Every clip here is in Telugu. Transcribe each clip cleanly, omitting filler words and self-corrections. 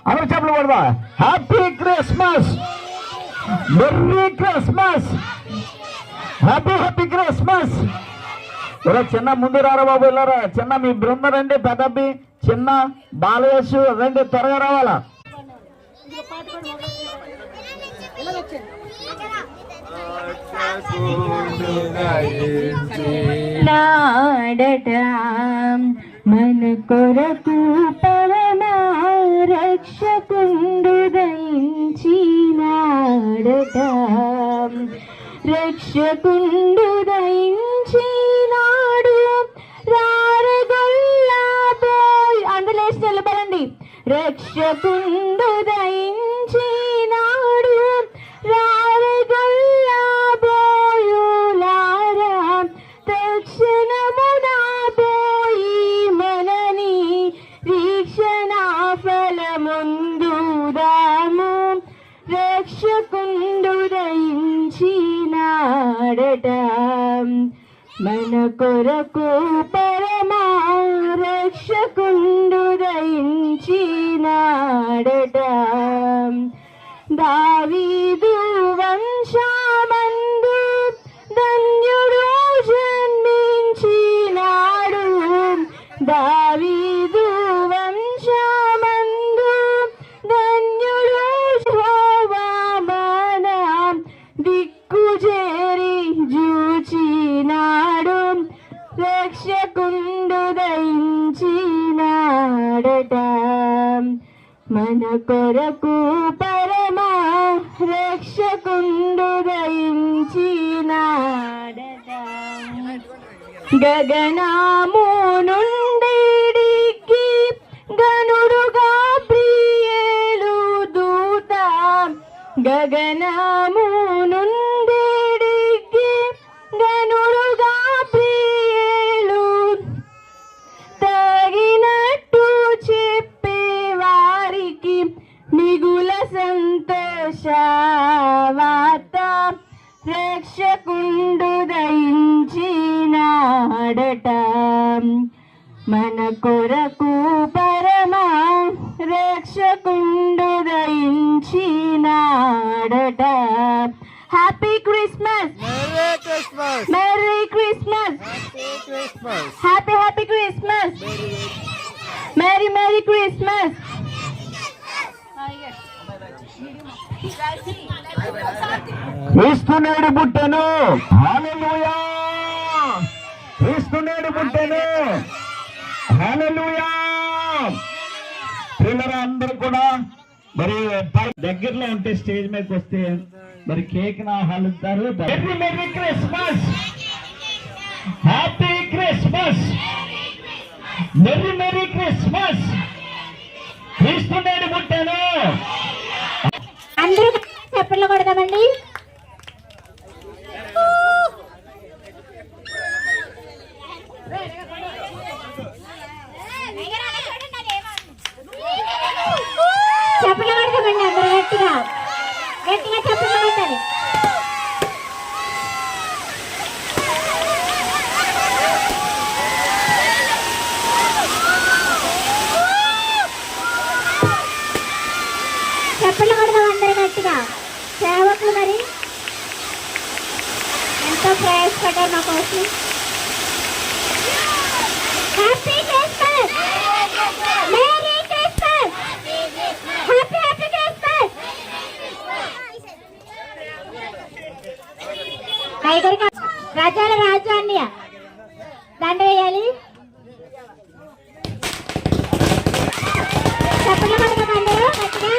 అందరూ చెప్పలు కొడదా. Happy Christmas, merry Christmas, happy Christmas. ఇలా చిన్న ముందు రారా బాబు, వెళ్ళారా చిన్న మీ బృందం రండి. పెద్దబ్బి, చిన్న బాలయేసు రండి, త్వరగా రావాలా. నాడట మన కొరకు పరమా రక్షకుండు దయించినాడట, రక్షకుండు దయించినాడు. రారగొల్లాబోయ్ అందరూ లేచి నిలబడండి. రక్షకుండు దయించినాడు, రారగొల్లాబోయులారా తక్షణమునాబోయి మనని వీక్షణ ఫలముందుదాము. రక్షకుండు దయించినాడట మన కొరకు పరమా రక్షకుండు దయించినాడట. దావీదు వంశమందు ధన్యుడు జన్మించినాడు, దావీదు వంశమందు ధన్యుడు యెహోవా మన దిక్కు చేరి జూచినాడు. రక్షకుండు దయించినాడట మన కొరకు పరమా రక్షకుండు దయించినాడట. గగనము నుండి దిగి గనుడుగా ప్రియేలు దూత, గగనము నుండి దిగి గనుడుగా ప్రియేలు తగినట్టు చెప్పే వారికి మిగుల సంతోష వార్త. రక్షకుండు దయించినాడట మన కొరకు పరమా రక్షకుండు దయించినాడట. Happy Christmas, merry Christmas, happy Christmas, merry Christmas. క్రీస్తునేడు పుట్టెను, హల్లెలూయా, క్రీస్తునేడు పుట్టెను, హల్లెలూయా. పిల్లలు అందరూ కూడా మరి దగ్గరలో ఉంటే స్టేజ్ మీదకి వస్తే మరి కేక్ నా హలుతారు. Merry Christmas, happy Christmas, merry Christmas. క్రీస్తునేడు పుట్టెను. అందరూ చప్పట్లు కొడదామండి. చప్పట్లు కొడదామండి అందరూ గట్టిగా గట్టిగా చప్పట్లు కొట్టాలి. చప్పట్లు కొడదాం అందరూ గట్టిగా. సేవకులు మరి ఎంతో ప్రయాసపడ్డారు మా కోసం. Happy Christmas, merry Christmas, happy Christmas. ఐదుగురికి రాజాల రాజు అన్నయ్య దండ వేయాలి. చప్పట్లు కొడదాం అందరూ గట్టిగా.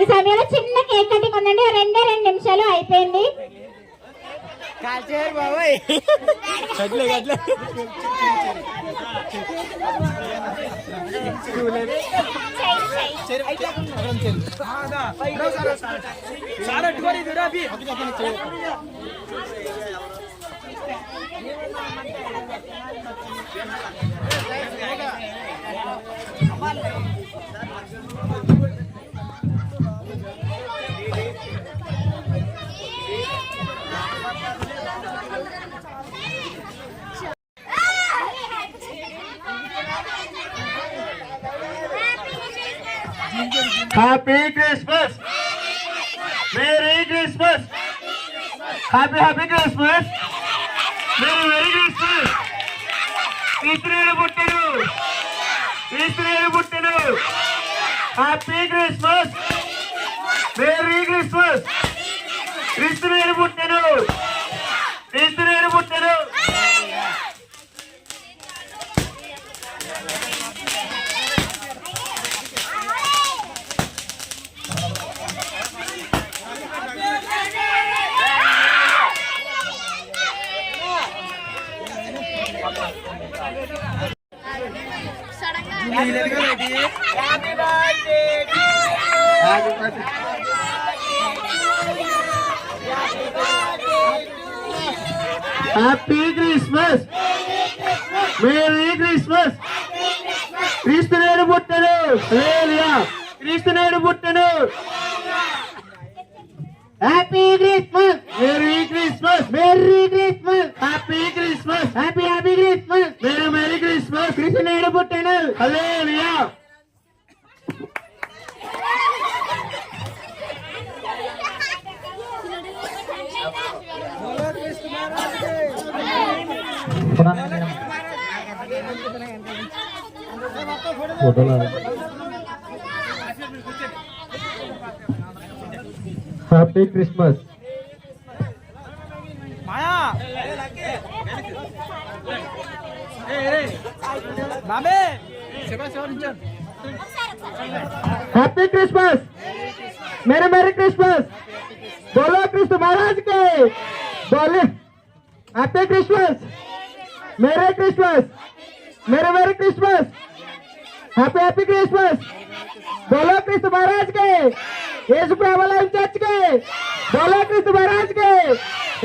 ఈ సమయంలో చిన్న కేక్ కటింగ్ ఉందండి, 2 నిమిషాలు అయిపోయింది. Happy Christmas, merry Christmas, happy Christmas, merry Christmas. క్రీస్తునాడు పుట్టెను, క్రీస్తునాడు పుట్టెను. Happy Christmas, merry Christmas. క్రీస్తునాడు పుట్టెను, క్రీస్తునాడు పుట్టెను. Happy Christmas, merry Christmas. క్రీస్తునాడు పుట్టెను, హల్లెలూయా. క్రీస్తునాడు పుట్టెను. Happy Christmas, merry Christmas, merry Christmas. Happy Christmas, happy Christmas, merry Christmas. క్రీస్తునాడు పుట్టెను, hallelujah. Happy Christmas. Happy Christmas, merry Christmas. बोलो कृष्ण महाराज के बोले. Happy Christmas, merry Christmas, merry Christmas. Happy Christmas. बोलो कृष्ण महाराज के, यीशु प्रभु चर्च के. बोलो कृष्ण महाराज के,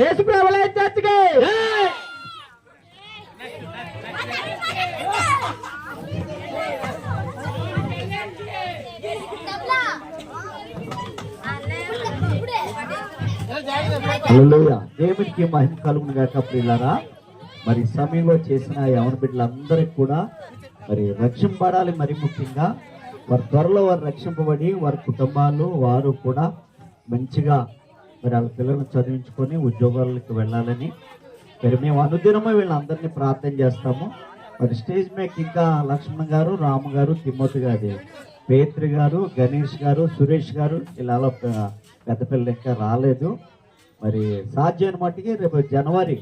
यीशु प्रभु चर्च के. హల్లెలూయా. దేవునికి మహిమ కలుగును గాక. ప్రియులారా, మరి సమయంలో చేసిన యవన బిడ్డలందరికీ కూడా మరి రక్షింపడాలి. మరి ముఖ్యంగా వారి త్వరలో వారు రక్షింపబడి వారి కుటుంబాలు వారు కూడా మంచిగా మరి వాళ్ళ పిల్లలను చదివించుకొని ఉద్యోగాలకు వెళ్ళాలని మరి మేము అనుదినమే వీళ్ళందరినీ ప్రార్థన చేస్తాము. మరి స్టేజ్ మీద ఇంకా లక్ష్మణ్ గారు, రాము గారు, తిమ్మోతి గారు, పేత్రి గారు, గణేష్ గారు, సురేష్ గారు ఇలా పెద్ద పిల్లలు ఇంకా రాలేదు. మరి సాధ్యమైన మట్టికి రేపు జనవరి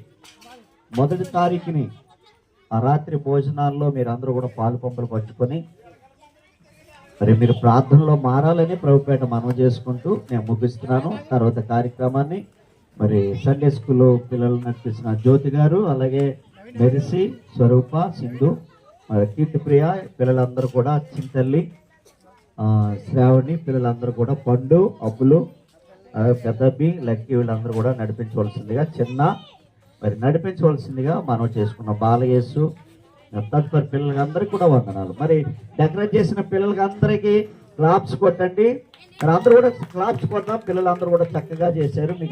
1వ తారీఖుని ఆ రాత్రి భోజనాల్లో మీరు అందరూ కూడా పాలు పంపులు పంచుకొని మరి మీరు ప్రార్థనలో మారాలని ప్రభుపేట మనవి చేసుకుంటూ నేను ముగిస్తున్నాను. తర్వాత కార్యక్రమాన్ని మరి సండే స్కూల్లో పిల్లలు నడిపిస్తున్న జ్యోతి గారు, అలాగే మెరిసి, స్వరూప, సింధు, మరి కీర్తిప్రియ పిల్లలందరూ కూడా, చింతల్లి, శ్రావణి పిల్లలందరూ కూడా, పండు, అబ్బులు, పెద్దబ్బి, లక్కీ వీళ్ళందరూ కూడా నడిపించవలసిందిగా మరి నడిపించవలసిందిగా మనం చేసుకున్నాం. బాలయేసు తదుపరి పిల్లలందరికీ కూడా వందనాలు. మరి డెకరేట్ చేసిన పిల్లలకి క్లాప్స్ కొట్టండి. మరి అందరూ కూడా క్లాప్స్ కొట్టాం. పిల్లలందరూ కూడా చక్కగా చేశారు. మీకు